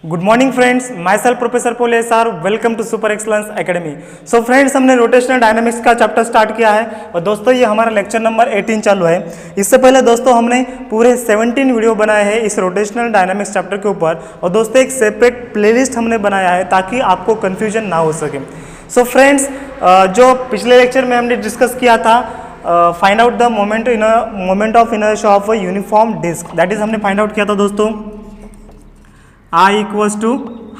Good morning friends, myself professor Paul SR, welcome to super excellence academy. So friends, हमने rotational dynamics का chapter start किया है और दोस्तों ये हमारा लेक्चर नंबर 18 चालू है। इससे पहले दोस्तों हमने पूरे 17 वीडियो बनाए हैं इस रोटेशनल डायनामिक्स चैप्टर के ऊपर और दोस्तों एक सेपरेट प्लेलिस्ट हमने बनाया है ताकि आपको कन्फ्यूजन ना हो सके। सो फ्रेंड्स, जो पिछले लेक्चर में हमने डिस्कस किया था find out the moment of inertia of a uniform disc, that is हमने फाइंड आउट किया था दोस्तों I equals to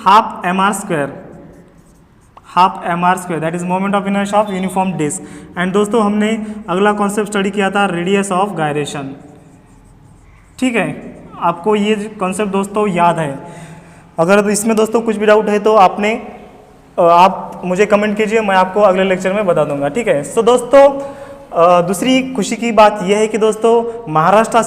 half mr square, that is moment of inertia of uniform disk। And दोस्तों हमने अगला कॉन्सेप्ट स्टडी किया था radius of gyration. ठीक है, आपको ये कॉन्सेप्ट दोस्तों याद है? अगर इसमें दोस्तों कुछ भी डाउट है तो आप मुझे कमेंट कीजिए, मैं आपको अगले लेक्चर में बता दूंगा। ठीक है। सो दोस्तों दूसरी खुशी की बात यह है कि दोस्तों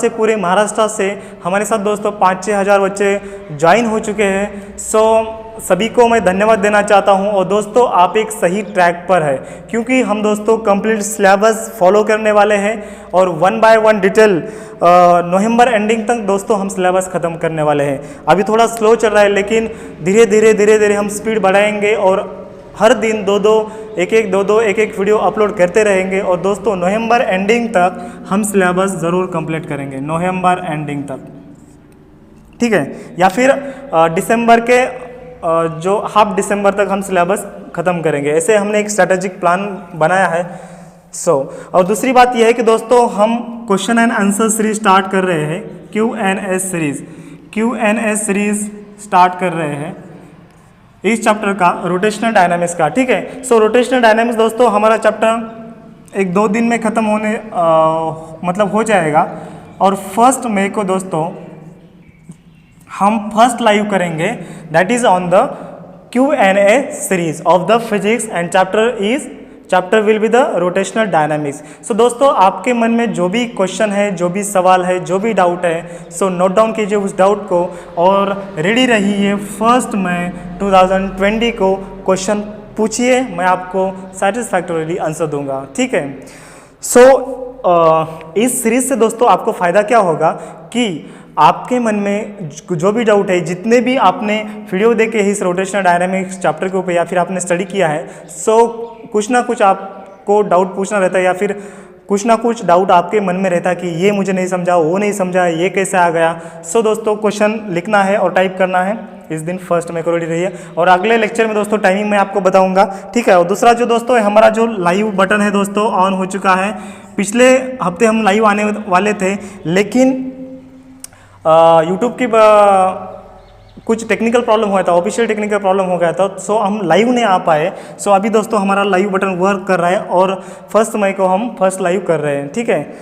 पूरे महाराष्ट्र से हमारे साथ दोस्तों 5-6 हज़ार बच्चे ज्वाइन हो चुके हैं। सो सभी को मैं धन्यवाद देना चाहता हूं और दोस्तों आप एक सही ट्रैक पर है क्योंकि हम दोस्तों कंप्लीट सिलेबस फॉलो करने वाले हैं और 1 बाय 1 डिटेल नवंबर एंडिंग तक दोस्तों हम सिलेबस ख़त्म करने वाले हैं। अभी थोड़ा स्लो चल रहा है लेकिन धीरे धीरे हम स्पीड बढ़ाएंगे और हर दिन एक एक वीडियो अपलोड करते रहेंगे और दोस्तों नवंबर एंडिंग तक हम सिलेबस ज़रूर कंप्लीट करेंगे, नवंबर एंडिंग तक। ठीक है, या फिर दिसंबर के जो हाफ दिसंबर तक हम सिलेबस ख़त्म करेंगे, ऐसे हमने एक स्ट्रेटेजिक प्लान बनाया है। और दूसरी बात यह है कि दोस्तों हम question and answer series start कर रहे हैं, Q&A सीरीज स्टार्ट कर रहे हैं इस चैप्टर का, रोटेशनल डायनामिक्स का। ठीक है। सो रोटेशनल डायनामिक्स दोस्तों हमारा चैप्टर 1-2 दिन में ख़त्म होने हो जाएगा और 1 मई को दोस्तों हम फर्स्ट लाइव करेंगे, that is on the Q&A series of the physics and chapter will be the rotational dynamics. So दोस्तों आपके मन में जो भी क्वेश्चन है, जो भी सवाल है, जो भी डाउट है, सो नोट डाउन कीजिए उस डाउट को और रेडी रहिए 1 मई 2020 को क्वेश्चन पूछिए, मैं आपको सेटिस्फैक्टोरली आंसर दूंगा। ठीक है। इस सीरीज से दोस्तों आपको फ़ायदा क्या होगा कि आपके मन में जो भी डाउट है, जितने भी आपने वीडियो देखे इस रोटेशनल डायनामिक्स चैप्टर के ऊपर या फिर आपने स्टडी किया है, कुछ ना कुछ आपको डाउट पूछना रहता है या फिर कुछ ना कुछ डाउट आपके मन में रहता है कि ये मुझे नहीं समझा, वो नहीं समझा, ये कैसे आ गया। दोस्तों क्वेश्चन लिखना है और टाइप करना है इस दिन 1 मई को रेडी रहिए और अगले लेक्चर में दोस्तों टाइमिंग मैं आपको बताऊंगा। ठीक है। और दूसरा जो दोस्तों हमारा जो लाइव बटन है दोस्तों ऑन हो चुका है। पिछले हफ्ते हम लाइव आने वाले थे लेकिन यूट्यूब की कुछ टेक्निकल प्रॉब्लम हुआ था, ऑफिशियल टेक्निकल प्रॉब्लम हो गया था, हम लाइव नहीं आ पाए। अभी दोस्तों हमारा लाइव बटन वर्क कर रहा है और 1 मई को हम फर्स्ट लाइव कर रहे हैं। ठीक है।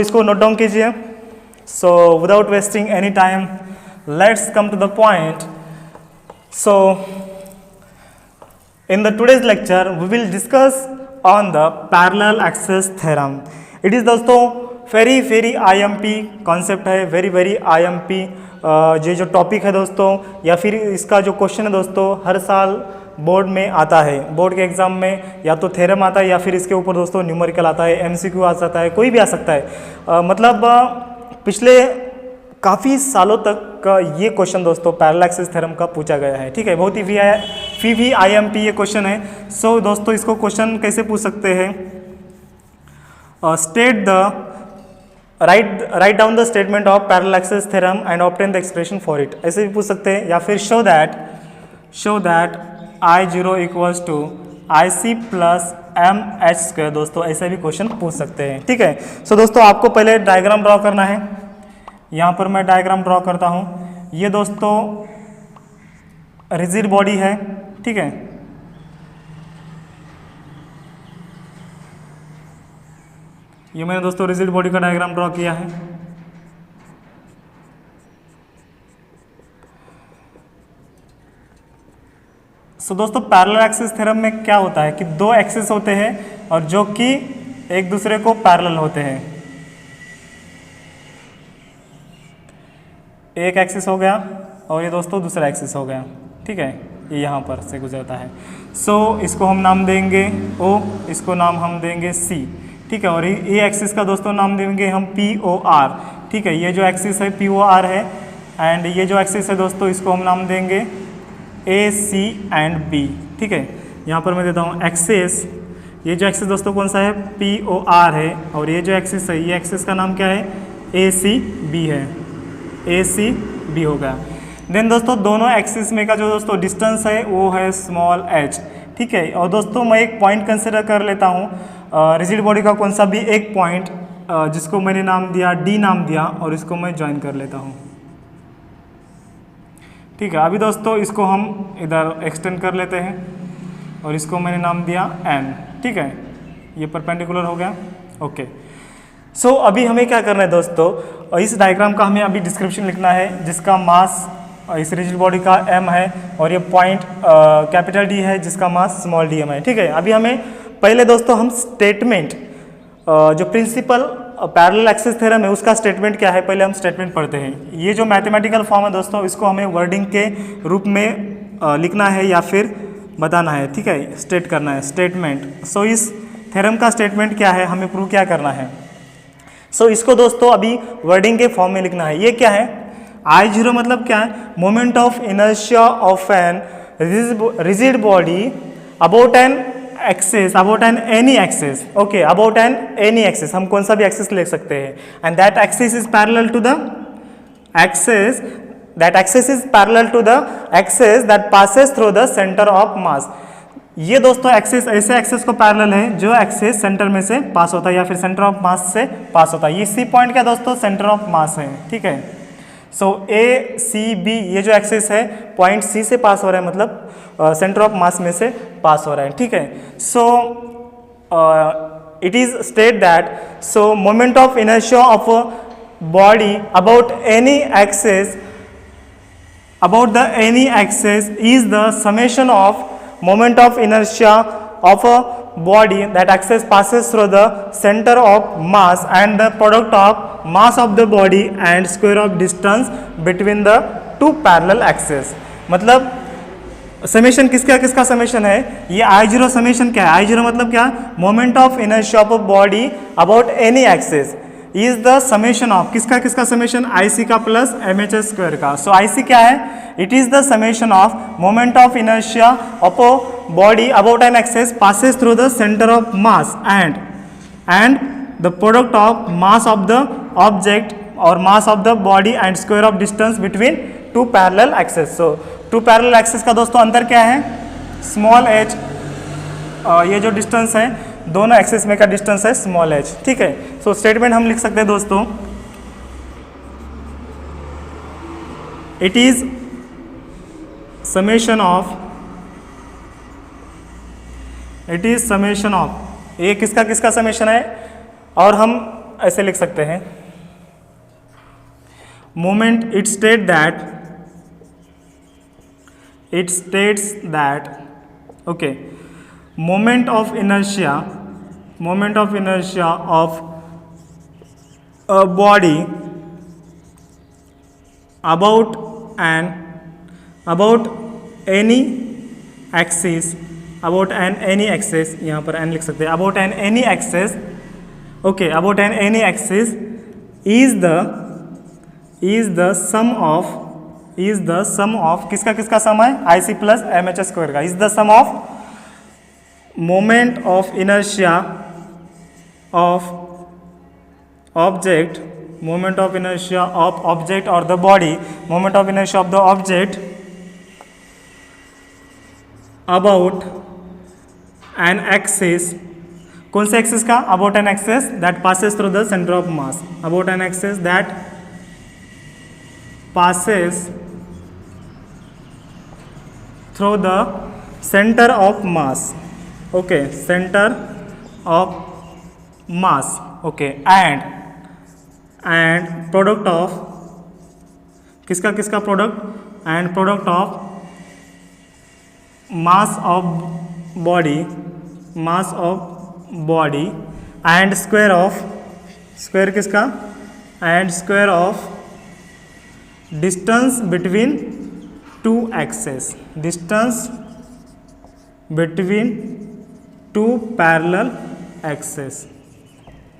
इसको नोट डाउन कीजिए। Without wasting any time let's come to the point. In the today's lecture we will discuss on the parallel axes theorem. It is दोस्तों वेरी IMP कॉन्सेप्ट है, वेरी IMP ये जो टॉपिक है दोस्तों या फिर इसका जो क्वेश्चन है दोस्तों हर साल बोर्ड में आता है। बोर्ड के एग्जाम में या तो थ्योरम आता है या फिर इसके ऊपर दोस्तों न्यूमेरिकल आता है, MCQ आ सकता है, कोई भी आ सकता है। पिछले काफ़ी सालों तक का ये क्वेश्चन दोस्तों पैरेलल एक्सेस थ्योरम का पूछा गया है। ठीक है, बहुत ही IMP ये क्वेश्चन है। दोस्तों इसको क्वेश्चन कैसे पूछ सकते हैं? Write down the statement of parallel axes theorem and obtain the expression for it, ऐसे भी पूछ सकते हैं। या फिर show that I0 equals to IC plus MH², दोस्तों ऐसे भी क्वेश्चन पूछ सकते हैं। ठीक है। दोस्तों आपको पहले डायग्राम ड्रॉ करना है। यहाँ पर मैं डायग्राम ड्रॉ करता हूँ। ये दोस्तों रिजिड बॉडी है। ठीक है। ये मैंने दोस्तों रिजिड बॉडी का डायग्राम ड्रॉ किया है। दोस्तों पैरेलल एक्सिस थ्योरम में क्या होता है कि 2 एक्सिस होते हैं और जो कि एक दूसरे को पैरेलल होते हैं। एक एक्सिस हो गया और ये दोस्तों दूसरा एक्सिस हो गया। ठीक है, ये यहाँ पर से गुजरता है। इसको हम नाम देंगे O, इसको नाम हम देंगे C। ठीक है। और ये एक्सिस का दोस्तों नाम देंगे हम POR। ठीक है, ये जो एक्सिस है POR है एंड ये जो एक्सिस है दोस्तों इसको हम नाम देंगे ए सी एंड बी। ठीक है, यहाँ पर मैं देता हूँ एक्सिस, ये जो एक्सिस दोस्तों कौन सा है, पी ओ आर है, और ये जो एक्सिस है ये एक्सिस का नाम क्या है, ए सी बी है, ए सी बी होगा। देन दोस्तों दोनों एक्सिस में का जो दोस्तों डिस्टेंस है वो है स्मॉल एच। ठीक है, और दोस्तों मैं एक पॉइंट कंसिडर कर लेता हूँ रिजिड बॉडी का कौन सा भी एक पॉइंट जिसको मैंने नाम दिया डी नाम दिया, और इसको मैं ज्वाइन कर लेता हूँ। ठीक है, अभी दोस्तों इसको हम इधर एक्सटेंड कर लेते हैं और इसको मैंने नाम दिया एन। ठीक है, ये परपेंडिकुलर हो गया। ओके, सो अभी हमें क्या करना है दोस्तों, इस डायग्राम का हमें अभी डिस्क्रिप्शन लिखना है जिसका मास इस रिजिड बॉडी का m है, और ये पॉइंट कैपिटल D है जिसका मास स्मॉल d m है। ठीक है, अभी हमें पहले दोस्तों हम स्टेटमेंट जो प्रिंसिपल पैरेलल एक्सिस थ्योरम है उसका स्टेटमेंट क्या है, पहले हम स्टेटमेंट पढ़ते हैं। ये जो मैथमेटिकल फॉर्म है दोस्तों इसको हमें वर्डिंग के रूप में लिखना है या फिर बताना है। ठीक है, स्टेट करना है, स्टेटमेंट। सो इस थ्योरम का स्टेटमेंट क्या है, हमें प्रूव क्या करना है। सो इसको दोस्तों अभी वर्डिंग के फॉर्म में लिखना है। ये क्या है, I0 मतलब क्या है, moment of inertia of an rigid body about an axis, about an any axis. Okay, about an any axis, हम कौन सा भी एक्सिस ले सकते हैं, and that axis is parallel to the axis, that axis is parallel to the axis that passes through the centre of mass. ये दोस्तों axis ऐसे एक्सिस को पैरेलल है जो एक्सिस सेंटर में से पास होता है या फिर सेंटर ऑफ मास से पास होता है। ये सी पॉइंट क्या दोस्तों, सेंटर ऑफ मास है। ठीक है, सो ए सी बी ये जो एक्सिस है पॉइंट सी से पास हो रहा है, मतलब सेंटर ऑफ मास में से पास हो रहा है। ठीक है, so it is state that so moment of inertia of body about any axis, about the any axis is the summation of moment of inertia of a body that axis passes through the center of mass and the product of mass of the body and square of distance between the two parallel axes। मतलब summation किसका किसका summation है, ये I0 summation क्या है, I0 मतलब क्या, moment of inertia of a body about any axis is the summation of किसका किसका समेशन, IC का प्लस MHS स्क्वायर का। सो IC क्या है, it is the summation of moment of inertia of a body about an axis passes through the centre of mass and the product of mass of the object और mass of the body and square of distance between two parallel axis. So two parallel axis का दोस्तों अंतर क्या है, small h, ये जो distance है दोनों एक्सिस में का डिस्टेंस है स्मॉल h। ठीक है, सो स्टेटमेंट हम लिख सकते हैं दोस्तों, it is summation of, it is summation of, ये किसका किसका समेशन है, और हम ऐसे लिख सकते हैं moment, it states that okay moment of inertia of a body about any axis, about any axis, यहाँ पर n लिख सकते हैं, about any axis, okay, about any axis is the sum of किसका किसका सम है, IC प्लस MHS स्क्वायर का, is the sum of moment of inertia of object, moment of inertia of object or the body, moment of inertia of the object about an axis, कौन से axis का, about an axis that passes through the center of mass, about an axis that passes through the center of mass, okay, center of mass, okay, and product of किसका किसका product, and product of mass of body and square किसका, and square of distance between two axes, distance between two parallel axes,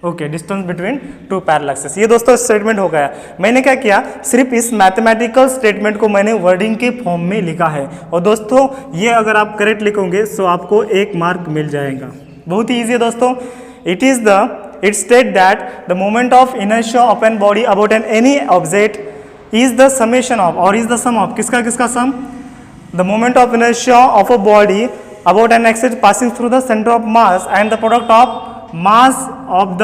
okay, distance between two parallel axes. ये दोस्तों statement हो गया। मैंने क्या किया, सिर्फ इस मैथमेटिकल स्टेटमेंट को मैंने वर्डिंग के फॉर्म में लिखा है। और दोस्तों ये अगर आप करेक्ट लिखोगे तो आपको 1 मार्क मिल जाएगा। बहुत ही ईजी है दोस्तों। It state that the moment of inertia of an body about an any object is the summation of, और इज द सम ऑफ, किसका sum, the moment of inertia of a body about an axis passing through the centre of mass and the product of mass of the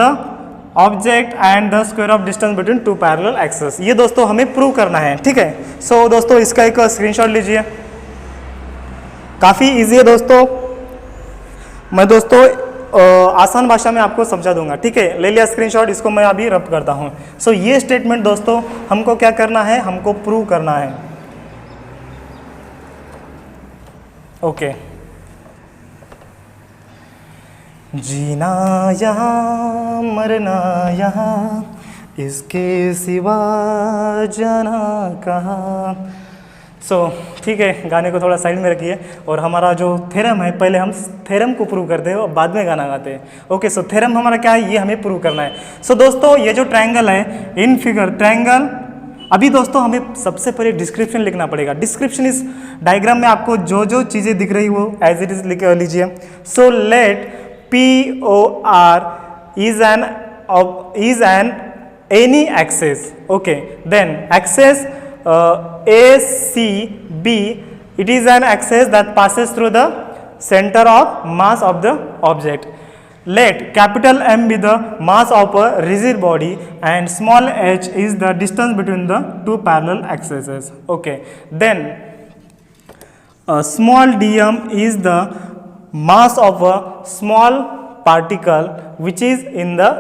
object and the square of distance between two parallel axes. ये दोस्तों हमें prove करना है, ठीक है। So दोस्तों इसका एक स्क्रीनशॉट लीजिए, काफ़ी इजी है दोस्तों। मैं दोस्तों आसान भाषा में आपको समझा दूंगा, ठीक है। ले लिया स्क्रीनशॉट, इसको मैं अभी रब करता हूँ। सो ये स्टेटमेंट दोस्तों हमको क्या करना है, हमको प्रूव करना है। ओके, जीना यहाँ मरना यहाँ, इसके सिवा जाना कहाँ। सो ठीक है, गाने को थोड़ा साइड में रखिए और हमारा जो थ्योरम है, पहले हम थ्योरम को प्रूव करते हैं और बाद में गाना गाते हैं। ओके, सो थ्योरम हमारा क्या है, ये हमें प्रूव करना है। सो दोस्तों ये जो ट्रायंगल है, इन फिगर ट्रायंगल, अभी दोस्तों हमें सबसे पहले डिस्क्रिप्शन लिखना पड़ेगा। डिस्क्रिप्शन इस डायग्राम में आपको जो जो चीज़ें दिख रही वो एज इट इज लिख लीजिए। So let POR is an any axis. Okay, then axis ACB, it is an axis that passes through the center of mass of the object. Let capital M be the mass of a rigid body and small h is the distance between the two parallel axes. Okay, then small dm is the mass of a small particle which is in the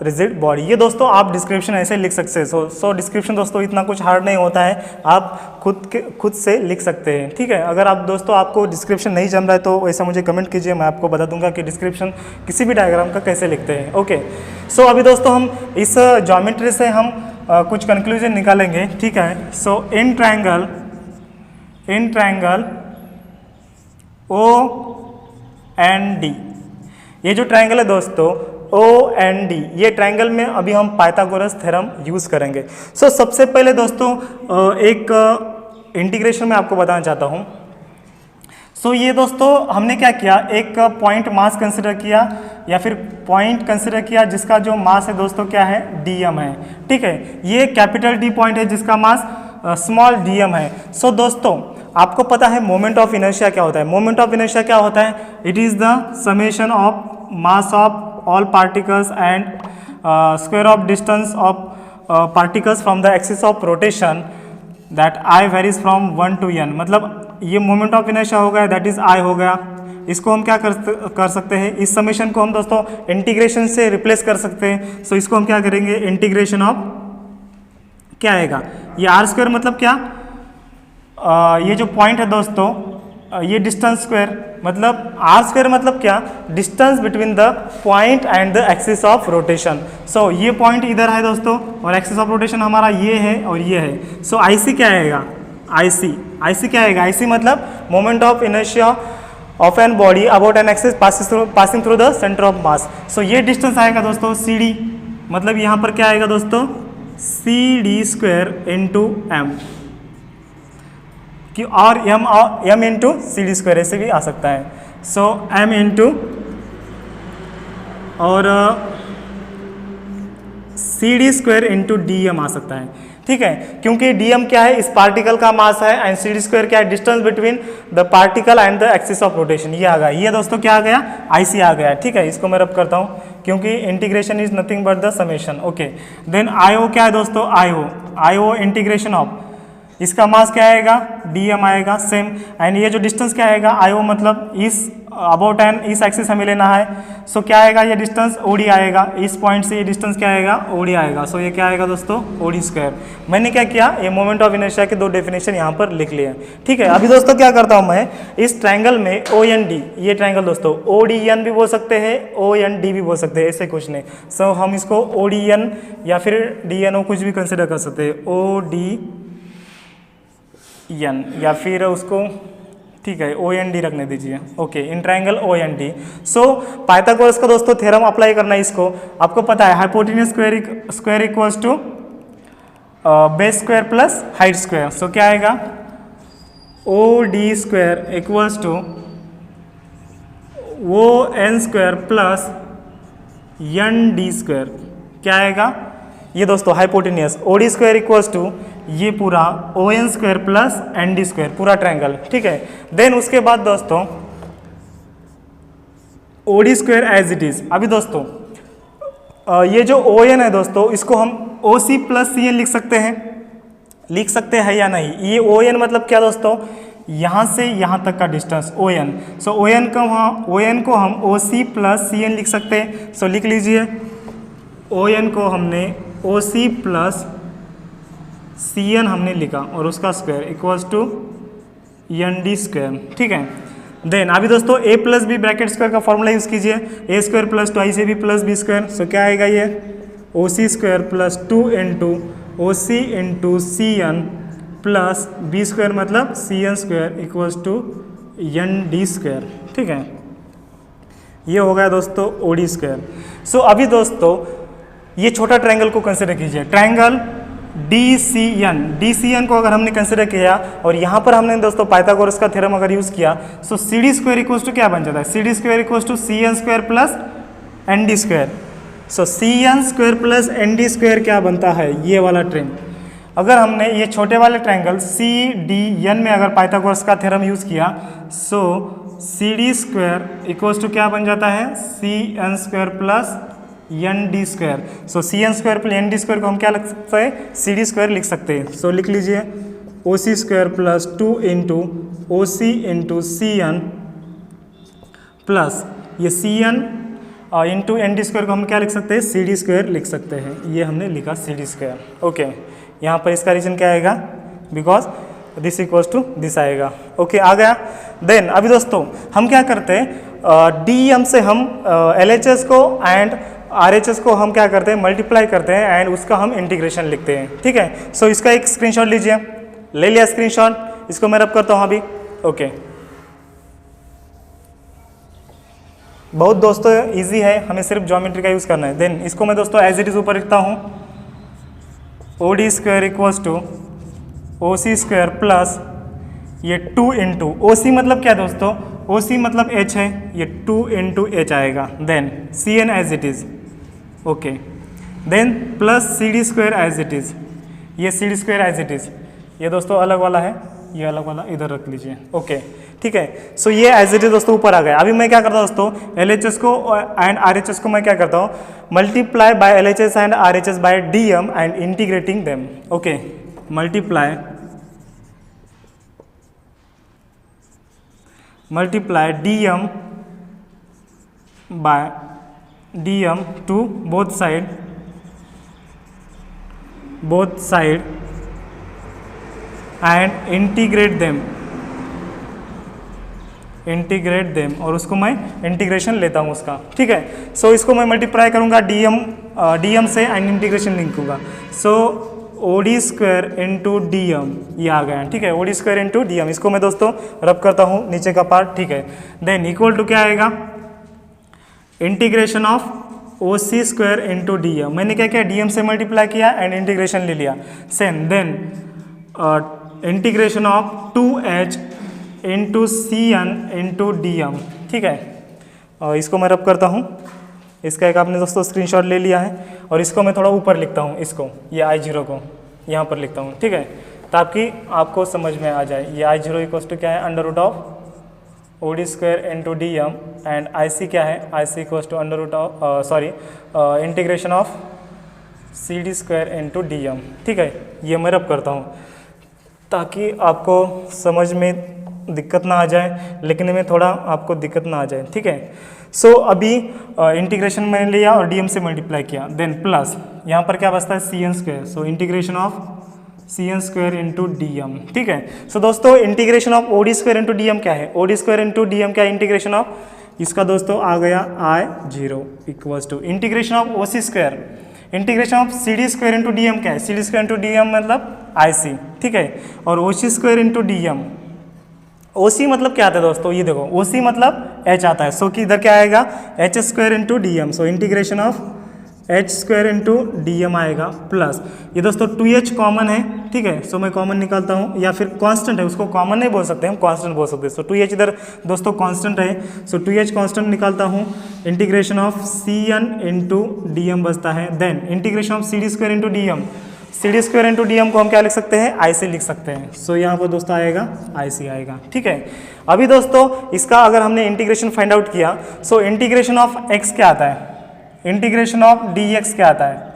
rigid body। ये दोस्तों आप description ऐसे लिख सकते हैं। सो description दोस्तों इतना कुछ हार्ड नहीं होता है, आप खुद से लिख सकते हैं, ठीक है। अगर आप दोस्तों आपको डिस्क्रिप्शन नहीं जम रहा है तो ऐसा मुझे कमेंट कीजिए, मैं आपको बता दूंगा कि डिस्क्रिप्शन किसी भी डायग्राम का कैसे लिखते हैं। ओके, सो अभी दोस्तों हम इस ज्योमेट्री से हम कुछ कंक्लूजन निकालेंगे, ठीक है। सो इन ट्रायंगल OND, ये जो ट्रायंगल है दोस्तों OND, ये ट्रायंगल में अभी हम पाइथागोरस थ्योरम यूज़ करेंगे। सो सबसे पहले दोस्तों एक इंटीग्रेशन में आपको बताना चाहता हूँ। सो ये दोस्तों हमने क्या किया, एक पॉइंट मास कंसिडर किया या फिर पॉइंट कंसिडर किया जिसका जो मास है दोस्तों क्या है, DM है, ठीक है। ये कैपिटल D पॉइंट है जिसका मास स्मॉल dm है। सो दोस्तों आपको पता है मोमेंट ऑफ इनर्शिया क्या होता है। मोमेंट ऑफ इनर्शिया क्या होता है, it is the summation of mass of all particles and square of distance of particles from the axis of rotation that I varies from 1 to n। मतलब ये moment of inertia हो गया, that is I हो गया। इसको हम क्या कर सकते हैं, इस समेशन को हम दोस्तों इंटीग्रेशन से रिप्लेस कर सकते हैं। सो इसको हम क्या करेंगे, इंटीग्रेशन ऑफ क्या आएगा, ये R² मतलब क्या, ये जो पॉइंट है दोस्तों ये डिस्टेंस स्क्वायर, मतलब R² मतलब क्या, distance between the point and the axis of rotation. So ये पॉइंट इधर है दोस्तों और एक्सिस ऑफ रोटेशन हमारा ये है और ये है। सो IC क्या आएगा, IC क्या आएगा, IC मतलब moment of inertia of an body about an axis passing through the centre of mass. So ये डिस्टेंस आएगा दोस्तों CD, मतलब यहाँ पर क्या आएगा दोस्तों, CD² इंटू M, कि और M इंटू CD² ऐसे भी आ सकता है। सो M इंटू और CD² इंटू DM आ सकता है, ठीक है। क्योंकि DM क्या है, इस पार्टिकल का मास है एंड CD² क्या है, distance between the particle and the axis of rotation. ये आ गया, ये दोस्तों क्या आ गया, IC आ गया, ठीक है। इसको मैं रब करता हूँ क्योंकि integration is nothing but the summation. Okay, then IO क्या है दोस्तों, IO इंटीग्रेशन ऑफ, इसका मास क्या आएगा, DM आएगा सेम, एंड ये जो डिस्टेंस क्या आएगा, IO मतलब इस अबाउट एन इस एक्सिस हमें लेना है। सो क्या आएगा, ये डिस्टेंस OD आएगा, इस पॉइंट से ये डिस्टेंस क्या आएगा, OD आएगा। सो ये क्या आएगा दोस्तों, OD²। मैंने क्या किया, ये मोमेंट ऑफ इनर्शिया के 2 डेफिनेशन यहाँ पर लिख लिए, ठीक है। अभी दोस्तों क्या करता हूँ मैं, इस ट्रायंगल में OND, ये ट्रायंगल दोस्तों ODN भी बोल सकते हैं, OND भी बोल सकते हैं, ऐसे कुछ नहीं। सो हम इसको ODN या फिर DNO कुछ भी कंसिडर कर सकते हैं, ODN या फिर उसको, ठीक है, ओ एन डी रखने दीजिए। Okay, in triangle O N D. So Pythagoras का दोस्तों थ्योरम अप्लाई करना है इसको। आपको पता है hypotenuse square equals to base square plus height square. So क्या आएगा, O D square equals to O N square plus N D square. क्या आएगा ये दोस्तों, hypotenuse O D square equals to ये पूरा O N square plus N D square, पूरा triangle. ठीक है, देन उसके बाद दोस्तों O D square as it is. अभी दोस्तों ये जो ओ एन है दोस्तों, इसको हम ओ सी प्लस सी एन लिख सकते हैं या नहीं। ये ओ एन मतलब क्या दोस्तों, यहाँ से यहाँ तक का डिस्टेंस ओ एन। सो ओ एन को हम ओ सी प्लस सी एन लिख सकते हैं। सो लिख लीजिए, ओ एन को हमने ओ सी प्लस सी एन हमने लिखा और उसका square equals to N D square. ठीक है, देन अभी दोस्तों A plus B bracket square का फॉर्मूला यूज़ कीजिए, A square plus twice A B plus B square. So क्या आएगा ये, O C square plus 2 into O C into C N plus B square मतलब C N square equals to N D square. ठीक है, ये हो गया दोस्तों ओ डी स्क्वायर। सो अभी दोस्तों ये छोटा ट्रायंगल को कंसिडर कीजिए, ट्रायंगल डी सी एन को अगर हमने कंसिडर किया और यहाँ पर हमने दोस्तों पाइथागोरस का थ्योरम अगर यूज़ किया, so C D square equals to क्या बन जाता है, C D square equals to C N square plus N D square. So C N square plus N D square क्या बनता है, ये वाला ट्रेन। अगर हमने ये छोटे वाले ट्रायंगल सी डी एन में अगर पाइथागोरस का थ्योरम यूज़ किया, so C D square equals to क्या बन जाता है, C N square plus N D square. So C N square plus N D square को हम क्या लिख सकते हैं, सी डी स्क्वायर लिख सकते हैं। सो लिख लीजिए, O C square plus 2 into O C into C N plus ये C N into N D square को हम क्या लिख सकते हैं, सी डी स्क्वायर लिख सकते हैं। ये हमने लिखा सी डी स्क्वायर। ओके, यहाँ पर इसका रीजन क्या आएगा, because this equals to this आएगा। ओके, आ गया। देन अभी दोस्तों हम क्या करते हैं, डी एम से हम एल एच एस को एंड आर एच एस को हम क्या करते हैं, मल्टीप्लाई करते हैं एंड उसका हम इंटीग्रेशन लिखते हैं। ठीक है, सो इसका एक स्क्रीनशॉट लीजिए, ले लिया स्क्रीनशॉट, इसको मैं रब करता हूँ अभी। ओके, बहुत दोस्तों इजी है, हमें सिर्फ ज्योमेट्री का यूज़ करना है। देन इसको मैं दोस्तों एज इट इज ऊपर लिखता हूँ, O D square equals to O C square plus ये 2 इंटू ओ सी मतलब क्या दोस्तों, ओ सी मतलब एच है, ये 2 इंटू एच आएगा। Then C N as it is. Okay, then plus C D square as it is, ये C D square as it is, ये दोस्तों अलग वाला है, ये अलग वाला इधर रख लीजिए। ओके, ठीक है। सो ये एज इट इज दोस्तों ऊपर आ गया। अभी मैं क्या करता हूँ दोस्तों, एल एच एस को एंड आर एच एस को मैं क्या करता हूँ, multiply by L H S and R H S by d M and integrating them. Okay, multiply d m by d m to both side and integrate them और उसको मैं integration लेता हूँ उसका। ठीक है, सो इसको मैं मल्टीप्लाई करूँगा डी एम से एंड इंटीग्रेशन लिखूँगा। So O D square into D M ये आ गया। ठीक है, O D square into D M, इसको मैं दोस्तों रब करता हूँ नीचे का पार्ट। ठीक है, देन इक्वल टू क्या आएगा, integration of O C square into D m. मैंने क्या किया, डी एम से मल्टीप्लाई किया एंड इंटीग्रेशन ले लिया। Same then integration of 2h into C N into D M. ठीक है, और इसको मैं रब करता हूँ, इसका एक आपने दोस्तों स्क्रीनशॉट ले लिया है और इसको मैं थोड़ा ऊपर लिखता हूँ, इसको ये I0 को यहाँ पर लिखता हूँ। ठीक है, ताकि आपको समझ में आ जाए। ये I0 इक्वल्स टू क्या है, under root of O D square into D M and I C क्या है, I C equals to under root of integration of C D square into D M. ठीक है, ये मैं रब करता हूँ ताकि आपको समझ में दिक्कत ना आ जाए, लिखने में थोड़ा आपको दिक्कत ना आ जाए। ठीक है, सो अभी इंटीग्रेशन मैंने लिया और डी एम से मल्टीप्लाई किया, देन प्लस यहाँ पर क्या बचता है, C N square. So integration of C N square into D M. ठीक है, सो दोस्तों integration of O D square into D M क्या है, O D square into D M क्या है, इंटीग्रेशन ऑफ इसका दोस्तों आ गया I0 equals to integration of O C square, integration of C D square into D M क्या है, C D square into D M मतलब आई सी। ठीक है, और O C square into D M, OC मतलब क्या आता है दोस्तों, ये देखो OC मतलब H आता है, सो कि इधर क्या आएगा H square into D m, so integration of H square into D m आएगा प्लस ये दोस्तों 2h कॉमन है, ठीक है, सो मैं कॉमन निकालता हूँ, या फिर कांस्टेंट है उसको कॉमन नहीं बोल सकते हम, कांस्टेंट बोल सकते हैं, सो 2h इधर दोस्तों कांस्टेंट है, सो 2h कांस्टेंट निकालता हूँ, integration of Cn into D m बचता है, then integration of CD square into D m, CD square into D m को हम क्या लिख सकते हैं, IC लिख सकते हैं, सो यहाँ पर दोस्तों आएगा IC आएगा, ठीक है। अभी दोस्तों इसका अगर हमने इंटीग्रेशन फाइंड आउट किया, सो इंटीग्रेशन ऑफ x क्या आता है, इंटीग्रेशन ऑफ dx क्या आता है,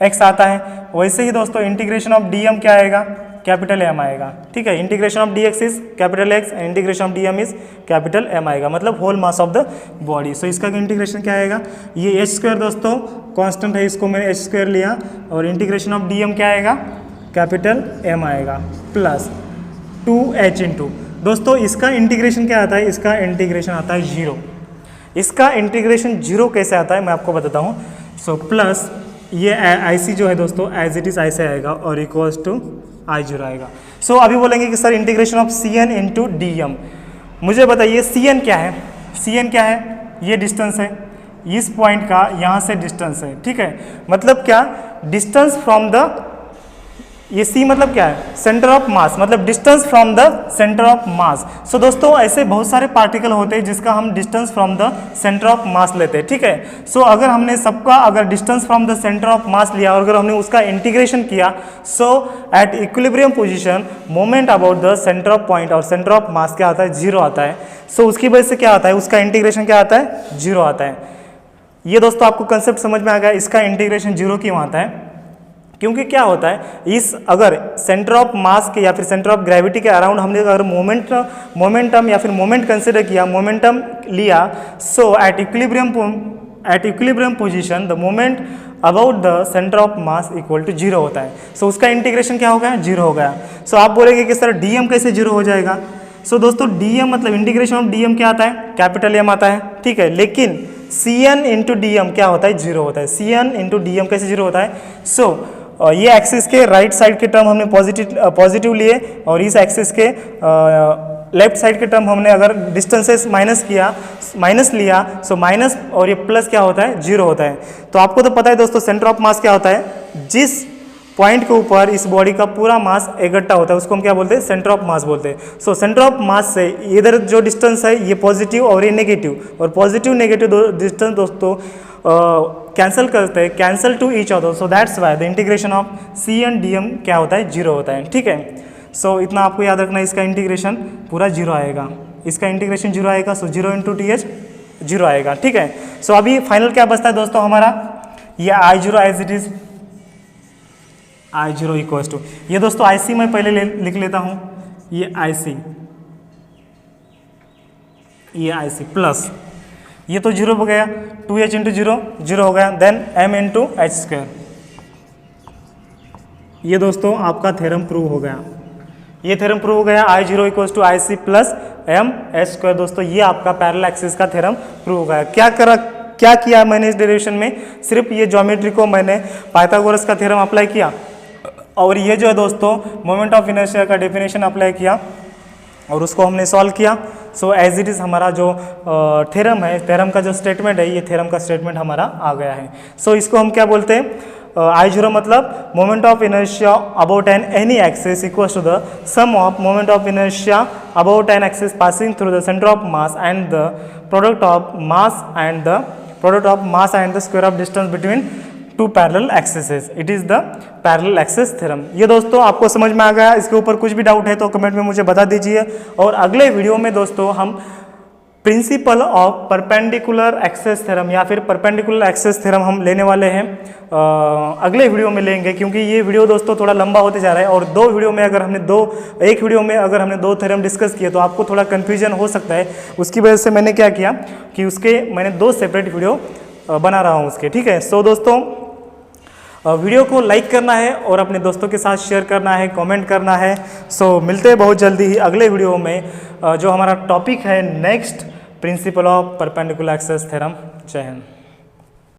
x आता है, वैसे ही दोस्तों इंटीग्रेशन ऑफ dm क्या आएगा, कैपिटल M आएगा, ठीक है, integration of dx is capital X and integration of dm is capital M आएगा, मतलब whole mass of the body. So इसका इंटीग्रेशन क्या आएगा, ये h स्क्वायर दोस्तों कांस्टेंट है, इसको मैंने h स्क्वायर लिया, और इंटीग्रेशन ऑफ dm क्या आएगा, कैपिटल M आएगा प्लस 2h इंटू दोस्तों इसका इंटीग्रेशन क्या आता है, इसका इंटीग्रेशन आता है 0। इसका इंटीग्रेशन 0 कैसे आता है मैं आपको बताता हूँ, सो प्लस ये IC जो है दोस्तों एज इट इज ऐसे आएगा और इक्वल्स टू I0 आएगा। सो अभी बोलेंगे कि sir integration of Cn into D m, मुझे बताइए Cn क्या है, Cn क्या है, ये डिस्टेंस है, इस पॉइंट का यहाँ से डिस्टेंस है, ठीक है, मतलब क्या डिस्टेंस फ्रॉम द, ये C मतलब क्या है, सेंटर ऑफ मास, मतलब distance from the centre of mass. So दोस्तों ऐसे बहुत सारे पार्टिकल होते हैं जिसका हम distance from the centre of mass लेते हैं, ठीक है। सो अगर हमने सबका अगर distance from the centre of mass लिया और अगर हमने उसका इंटीग्रेशन किया, so at equilibrium position moment about the centre of point और सेंटर ऑफ मास क्या आता है, 0 आता है। सो उसकी वजह से क्या आता है, उसका इंटीग्रेशन क्या आता है, 0 आता है। ये दोस्तों आपको कंसेप्ट समझ में आ गया, इसका इंटीग्रेशन 0 क्यों आता है, क्योंकि क्या होता है इस अगर सेंटर ऑफ मास के या फिर सेंटर ऑफ ग्रेविटी के अराउंड हमने अगर मोमेंटम या फिर मोमेंट कंसिडर किया, मोमेंटम लिया, so at equilibrium position the moment about the centre of mass equal to 0 होता है। सो उसका इंटीग्रेशन क्या हो गया, 0 हो गया। सो आप बोलेंगे कि सर डीएम कैसे 0 हो जाएगा, सो दोस्तों डीएम मतलब इंटीग्रेशन ऑफ डीएम क्या आता है, कैपिटल एम आता है, ठीक है, लेकिन Cn इंटू डी एम क्या होता है, 0 होता है। Cn इंटू डी एम कैसे 0 होता है, सो ये एक्सिस के राइट साइड के टर्म हमने पॉजिटिव लिए और इस एक्सिस के लेफ्ट साइड के टर्म हमने अगर डिस्टेंसेस माइनस लिया, सो माइनस और ये प्लस क्या होता है, 0 होता है। तो आपको तो पता है दोस्तों सेंटर ऑफ मास क्या होता है, जिस पॉइंट के ऊपर इस बॉडी का पूरा मास इकट्ठा होता है उसको हम क्या बोलते हैं, सेंटर ऑफ मास बोलते हैं। सो सेंटर ऑफ मास से इधर जो डिस्टेंस है ये पॉजिटिव और ये नेगेटिव, और पॉजिटिव नेगेटिव डिस्टेंस दोस्तों कैंसिल करते हैं, cancel two each other, so that's why the integration of Cn dm क्या होता है, 0 होता है, ठीक है। सो इतना आपको याद रखना है, इसका इंटीग्रेशन पूरा 0 आएगा, इसका इंटीग्रेशन 0 आएगा, सो 0 इंटू TH 0 आएगा, ठीक है। सो अभी फाइनल क्या बचता है दोस्तों हमारा, ये I0 as it is, I0 equals to, ये दोस्तों IC मैं पहले लिख लेता हूँ, ये IC, ये IC प्लस ये तो 0 हो गया, 2h इंटू 0 हो गया, then m into H square. ये दोस्तों आपका थ्योरम प्रूव हो गया, ये थ्योरम प्रूव हो गया, I0 equals to IC plus m H square. दोस्तों ये आपका पैरेलल एक्सिस का थ्योरम प्रूव हो गया। क्या किया मैंने इस डेरिवेशन में, सिर्फ ये ज्योमेट्री को मैंने पाइथागोरस का थ्योरम अप्लाई किया, और ये जो है दोस्तों मोमेंट ऑफ इनर्शिया का डेफिनेशन अप्लाई किया और उसको हमने सॉल्व किया। सो एज इट इज़ हमारा जो थ्योरम है, थ्योरम का जो स्टेटमेंट है, ये थ्योरम का स्टेटमेंट हमारा आ गया है। सो इसको हम क्या बोलते हैं, I0 मतलब moment of inertia about an any axis equals to the sum of moment of inertia about an axis passing through the centre of mass and the product of mass and the square of distance between two parallel axes, it is the parallel axis theorem. ये दोस्तों आपको समझ में आ गया, इसके ऊपर कुछ भी डाउट है तो कमेंट में मुझे बता दीजिए। और अगले वीडियो में दोस्तों हम principle of perpendicular axis theorem या फिर परपेंडिकुलर एक्सिस थ्योरम हम लेने वाले हैं, अगले वीडियो में लेंगे, क्योंकि ये वीडियो दोस्तों थोड़ा लंबा होते जा रहा है और एक वीडियो में अगर हमने दो थ्योरम डिस्कस किए तो आपको थोड़ा कन्फ्यूजन हो सकता है। उसकी वजह से मैंने क्या किया कि मैंने 2 सेपरेट वीडियो बना रहा हूँ उसके, ठीक है। सो दोस्तों वीडियो को लाइक करना है और अपने दोस्तों के साथ शेयर करना है, कमेंट करना है। सो मिलते हैं बहुत जल्दी ही अगले वीडियो में, जो हमारा टॉपिक है next principle of perpendicular axis theorem. जय हिंद।